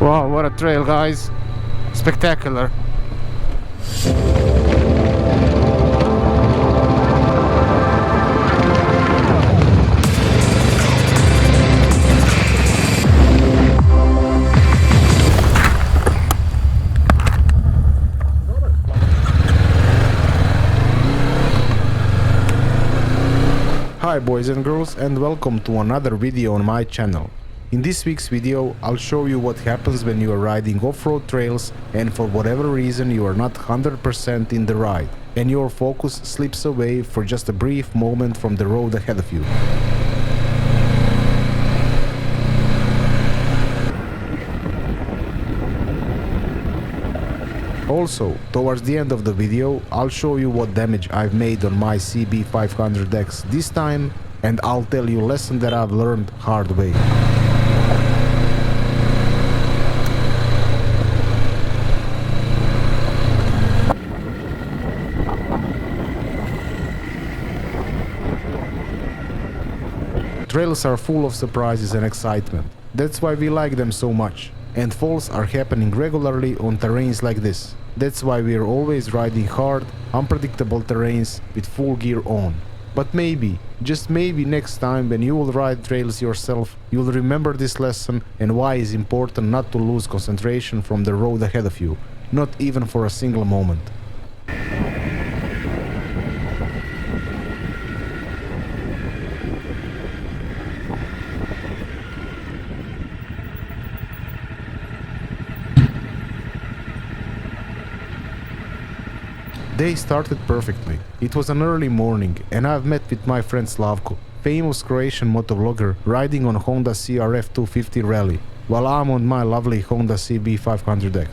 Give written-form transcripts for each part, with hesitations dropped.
Wow, what a trail, guys. Spectacular. Hi boys and girls, and welcome to another video on my channel. In this week's video, I'll show you what happens when you are riding off-road trails and for whatever reason you are not 100% in the ride and your focus slips away for just a brief moment from the road ahead of you. Also, towards the end of the video, I'll show you what damage I've made on my CB500X this time, and I'll tell you a lesson that I've learned hard way. Trails are full of surprises and excitement. That's why we like them so much. And falls are happening regularly on terrains like this. That's why we're always riding hard, unpredictable terrains with full gear on. But maybe, just maybe next time when you will ride trails yourself, you'll remember this lesson and why it's important not to lose concentration from the road ahead of you, not even for a single moment. Day started perfectly. It was an early morning and I've met with my friend Slavko, famous Croatian Moto Vlogger, riding on Honda CRF 250 Rally, while I'm on my lovely Honda CB500X.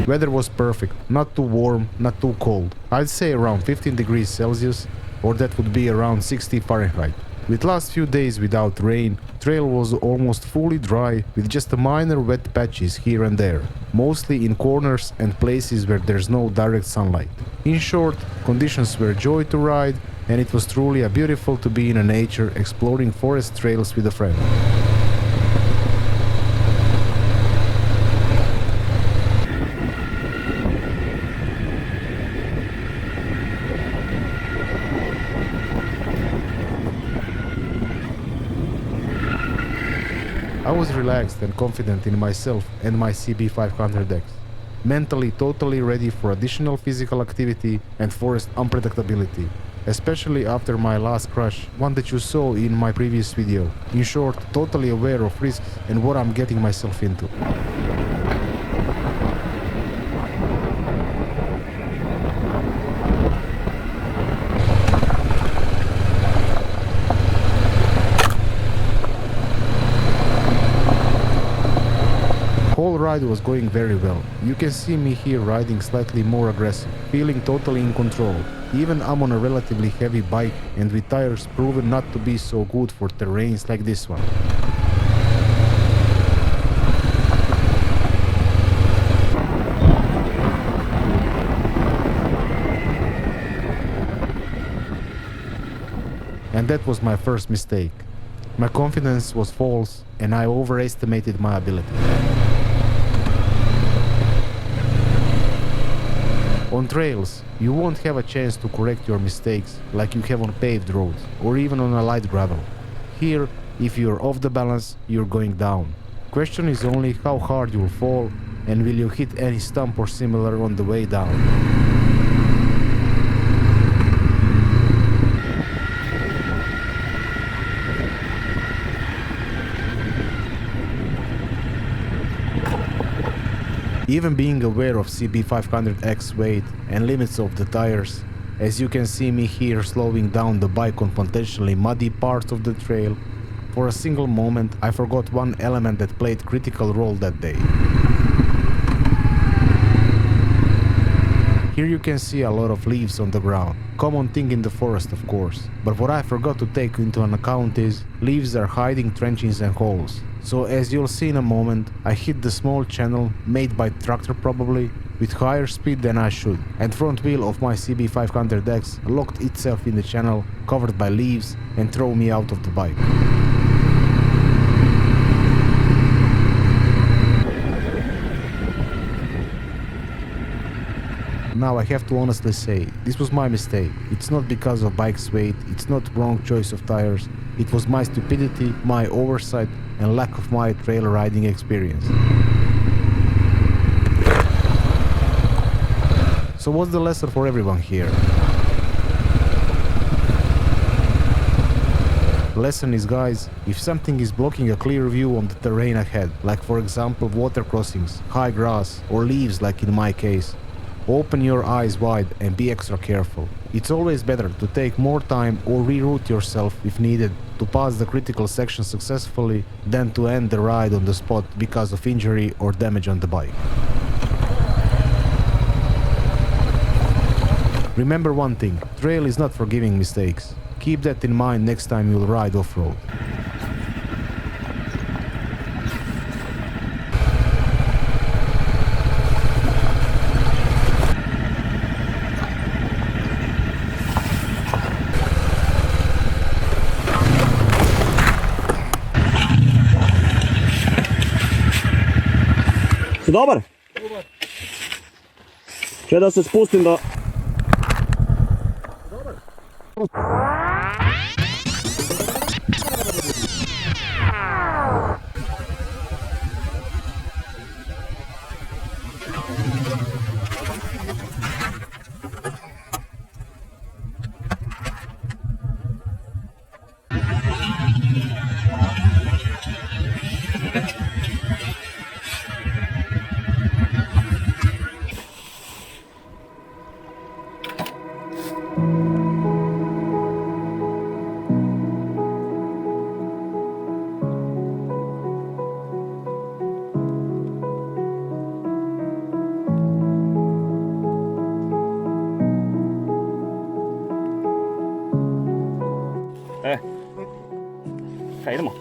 Weather was perfect, not too warm, not too cold. I'd say around 15 degrees Celsius, or that would be around 60 Fahrenheit. With last few days without rain, trail was almost fully dry with just a minor wet patches here and there, mostly in corners and places where there's no direct sunlight. In short, conditions were joy to ride, and it was truly a beautiful to be in nature exploring forest trails with a friend. I was relaxed and confident in myself and my CB500X, mentally totally ready for additional physical activity and forest unpredictability, especially after my last crash, one that you saw in my previous video. In short, totally aware of risks and what I'm getting myself into. Whole ride was going very well. You can see me here riding slightly more aggressive, feeling totally in control. Even I'm on a relatively heavy bike and with tires proven not to be so good for terrains like this one. And that was my first mistake. My confidence was false and I overestimated my ability. On trails, you won't have a chance to correct your mistakes like you have on paved roads or even on a light gravel. Here, if you're off the balance, you're going down. Question is only how hard you'll fall and will you hit any stump or similar on the way down. Even being aware of CB500X weight and limits of the tires, as you can see me here slowing down the bike on potentially muddy parts of the trail, for a single moment I forgot one element that played critical role that day. Here you can see a lot of leaves on the ground, common thing in the forest of course, but what I forgot to take into an account is leaves are hiding trenches and holes. So as you'll see in a moment, I hit the small channel, made by tractor probably, with higher speed than I should, and front wheel of my CB500X locked itself in the channel covered by leaves and threw me out of the bike. Now I have to honestly say, this was my mistake. It's not because of bike's weight, it's not wrong choice of tires, it was my stupidity, my oversight and lack of my trail riding experience. So what's the lesson for everyone here? Lesson is, guys, if something is blocking a clear view on the terrain ahead, like for example water crossings, high grass or leaves like in my case, open your eyes wide and be extra careful. It's always better to take more time or reroute yourself if needed to pass the critical section successfully than to end the ride on the spot because of injury or damage on the bike. Remember one thing, trail is not forgiving mistakes. Keep that in mind next time you'll ride off-road. Dobar? Dobar. Če da se spustim da... Dobar. Kaj idemo?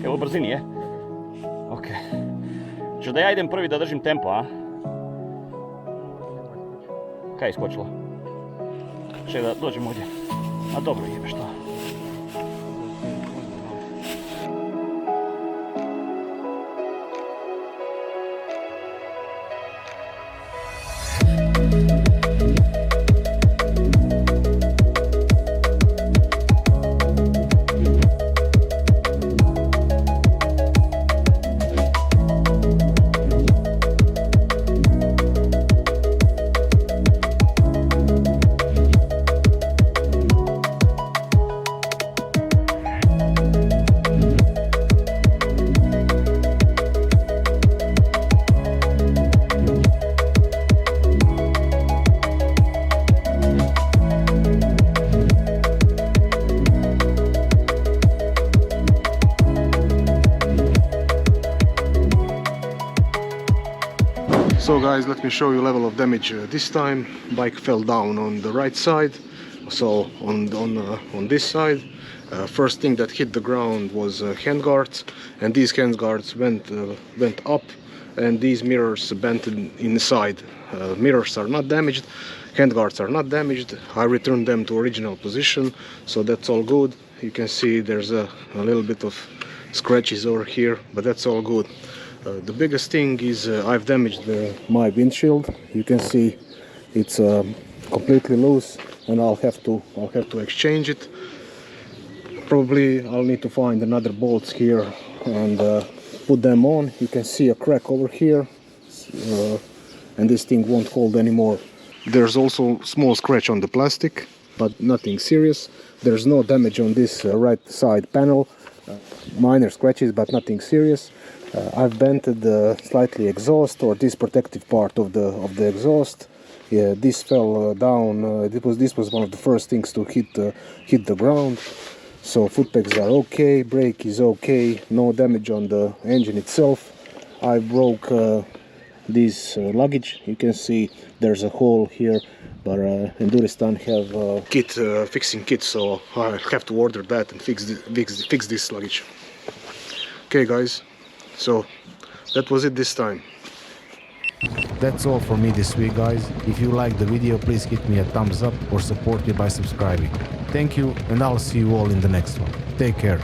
Evo brzini je? Ok. Češ da ja idem prvi da držim tempo, a? Kaj je iskočilo? Češ da dođem ovdje. A dobro jebe što. So guys, let me show you level of damage this time. Bike fell down on the right side, so on this side. First thing that hit the ground was handguards, and these handguards went up, and these mirrors bent inside. Mirrors are not damaged, handguards are not damaged. I returned them to original position, so that's all good. You can see there's a little bit of scratches over here, but that's all good. The biggest thing is I've damaged my windshield. You can see it's completely loose, and I'll have to exchange it. Probably I'll need to find another bolts here and put them on. You can see a crack over here, and this thing won't hold anymore. There's also small scratch on the plastic, but nothing serious. There's no damage on this right side panel. Minor scratches, but nothing serious. I've bented slightly exhaust, or this protective part of the exhaust. Yeah, this fell down. This was one of the first things to hit the ground. So foot pegs are okay, brake is okay, no damage on the engine itself. I broke this luggage. You can see there's a hole here, but Enduristan have fixing kit, so I have to order that and fix this luggage. Okay guys, so that was it this time. That's all for me this week, guys. If you liked the video, please hit me a thumbs up or support me by subscribing. Thank you, and I'll see you all in the next one. Take care.